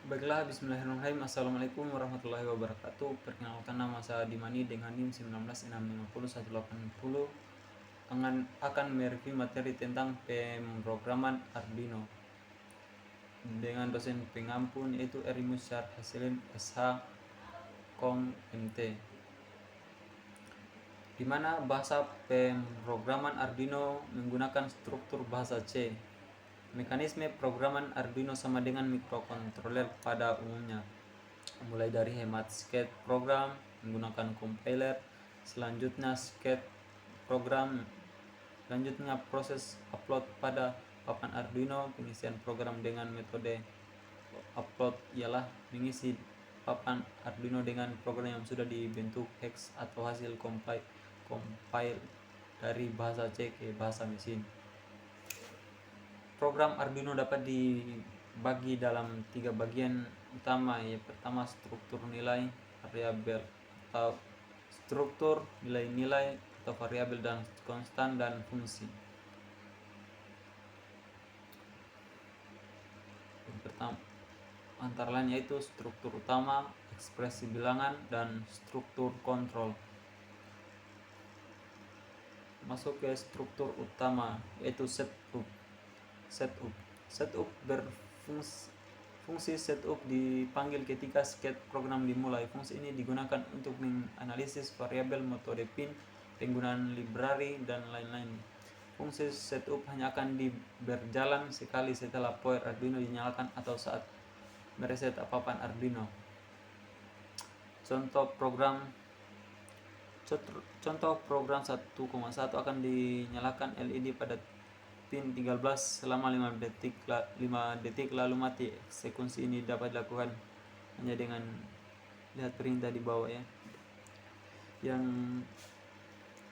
Baiklah, bismillahirrahmanirrahim. Assalamualaikum warahmatullahi wabarakatuh. Perkenalkan, nama saya Dimani dengan NIM 19650 akan mereview materi tentang pemrograman Arduino dengan dosen pengampun yaitu Erimus Syar Hasilin SH Kom MT, di mana bahasa pemrograman Arduino menggunakan struktur bahasa C. Mekanisme programan Arduino sama dengan mikrokontroler pada umumnya, mulai dari hemat sket program menggunakan compiler, selanjutnya sket program, selanjutnya proses upload pada papan Arduino. Pengisian program dengan metode upload ialah mengisi papan Arduino dengan program yang sudah dibentuk hex atau hasil compile dari bahasa C ke bahasa mesin. Program Arduino dapat dibagi dalam 3 bagian utama. Yang pertama, struktur nilai variabel atau struktur nilai-nilai atau variabel dan konstan, dan fungsi. Yang pertama antara lain yaitu struktur utama, ekspresi bilangan, dan struktur kontrol. Masuk ke struktur utama yaitu setup berfungsi setup dipanggil ketika sket program dimulai. Fungsi ini digunakan untuk menganalisis variabel, metode pin, penggunaan library, dan lain-lain. Fungsi setup hanya akan berjalan sekali setelah power Arduino dinyalakan atau saat mereset papan Arduino. Contoh program 1,1 akan dinyalakan LED pada pin 13 selama 5 detik lalu mati. Eksekusi ini dapat dilakukan hanya dengan lihat perintah di bawah ya.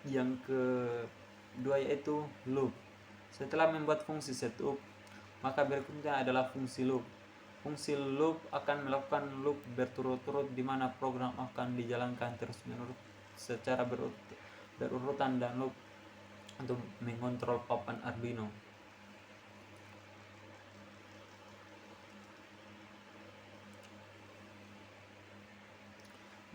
Yang kedua yaitu loop. Setelah membuat fungsi setup, maka berikutnya adalah fungsi loop. Fungsi loop akan melakukan loop berturut-turut di mana program akan dijalankan terus-menerus secara berurutan, dan loop untuk mengontrol papan Arduino.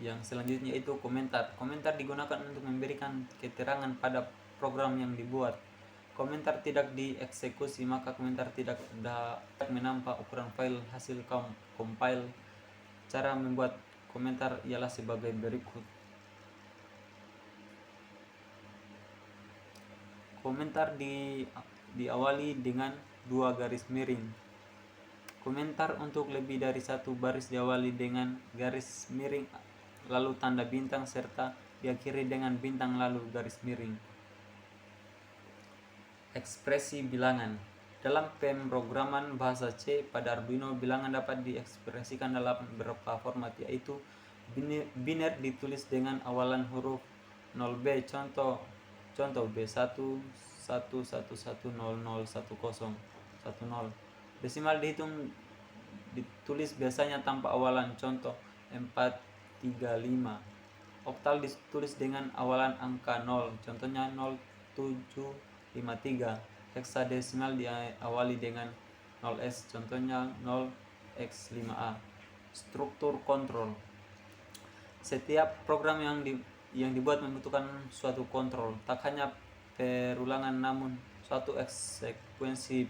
Yang selanjutnya itu komentar. Komentar digunakan untuk memberikan keterangan pada program yang dibuat. Komentar tidak dieksekusi, maka komentar tidak dapat menambah ukuran file hasil compile. Cara membuat komentar ialah sebagai berikut. Komentar diawali dengan 2 garis miring. Komentar untuk lebih dari 1 baris diawali dengan garis miring lalu tanda bintang serta diakhiri dengan bintang lalu garis miring. Ekspresi bilangan. Dalam pemrograman bahasa C pada Arduino, bilangan dapat diekspresikan dalam beberapa format, yaitu biner ditulis dengan awalan huruf 0B, contoh B1 1 1 1 0 0 1 0 1 0. Desimal ditulis biasanya tanpa awalan, contoh 4 3 5. Oktal ditulis dengan awalan angka 0, contohnya 0753. Heksadesimal diawali dengan 0S, contohnya 0x5A. Struktur kontrol. Setiap program yang dibuat membutuhkan suatu kontrol, tak hanya perulangan namun suatu eksekuensi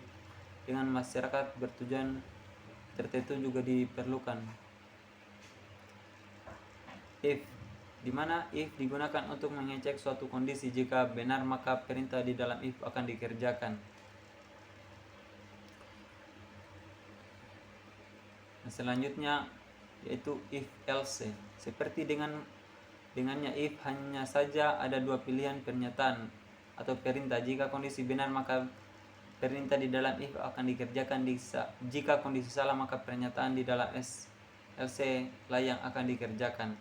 dengan masyarakat bertujuan tertentu juga diperlukan. If, di mana if digunakan untuk mengecek suatu kondisi. Jika benar, maka perintah di dalam if akan dikerjakan. Selanjutnya yaitu if else. Seperti dengannya if, hanya saja ada 2 pilihan pernyataan atau perintah. Jika kondisi benar, maka perintah di dalam if akan dikerjakan. Jika kondisi salah, maka pernyataan di dalam else lah yang akan dikerjakan.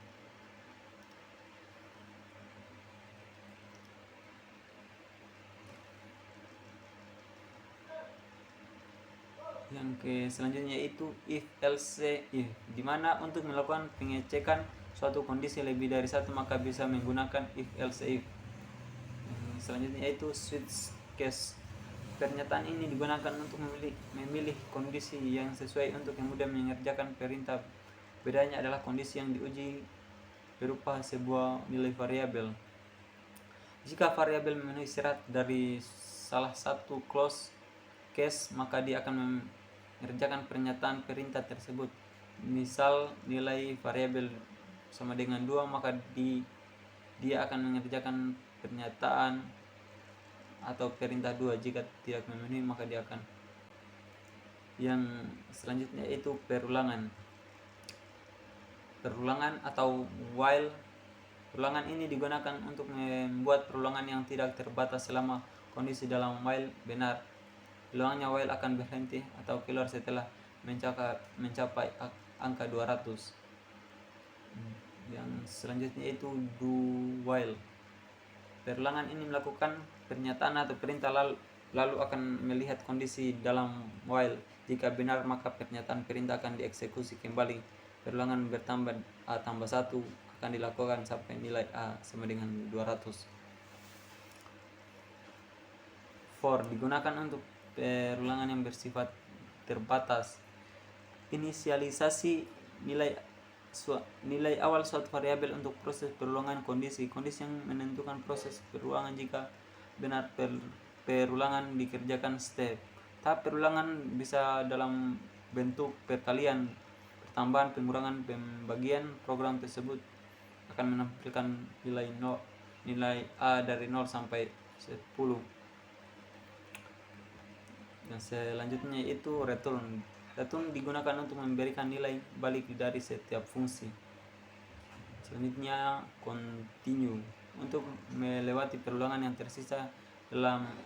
Yang selanjutnya itu if else if, di mana untuk melakukan pengecekan suatu kondisi lebih dari satu maka bisa menggunakan if else if. Selanjutnya yaitu switch case. Pernyataan ini digunakan untuk memilih kondisi yang sesuai untuk kemudian mengerjakan perintah. Bedanya adalah kondisi yang diuji berupa sebuah nilai variabel. Jika variabel memenuhi syarat dari salah satu clause case, maka dia akan mengerjakan pernyataan perintah tersebut. Misal nilai variabel sama dengan 2, maka dia akan mengerjakan pernyataan atau perintah 2. Jika tidak memenuhi, maka dia akan. Yang selanjutnya itu perulangan atau while. Perulangan ini digunakan untuk membuat perulangan yang tidak terbatas selama kondisi dalam while benar. Peluangnya while akan berhenti atau keluar setelah mencapai angka 200. Yang selanjutnya itu do while. Perulangan ini melakukan pernyataan atau perintah lalu akan melihat kondisi dalam while. Jika benar, maka pernyataan perintah akan dieksekusi kembali. Perulangan bertambah A tambah 1 akan dilakukan sampai nilai A sama dengan 200. For digunakan untuk perulangan yang bersifat terbatas. Inisialisasi nilai awal suatu variabel untuk proses perulangan kondisi yang menentukan proses perulangan. Jika benar, perulangan dikerjakan step. Tahap perulangan bisa dalam bentuk perkalian, pertambahan, pengurangan, pembagian. Program tersebut akan menampilkan nilai A dari 0 sampai 10. Yang selanjutnya itu return. Return digunakan untuk memberikan nilai balik dari setiap fungsi. Selanjutnya continue, untuk melewati perulangan yang tersisa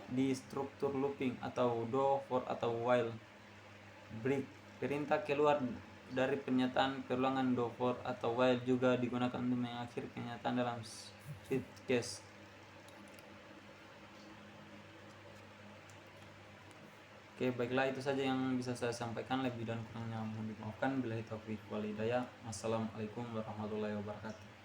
di struktur looping atau do, for, atau while. Break, perintah keluar dari pernyataan perulangan do, for, atau while juga digunakan untuk mengakhiri pernyataan dalam switch case. Oke, baiklah, itu saja yang bisa saya sampaikan. Lebih dan kurangnya mohon dimaafkan. Billahi taufiq wal hidayah. Wassalamualaikum warahmatullahi wabarakatuh.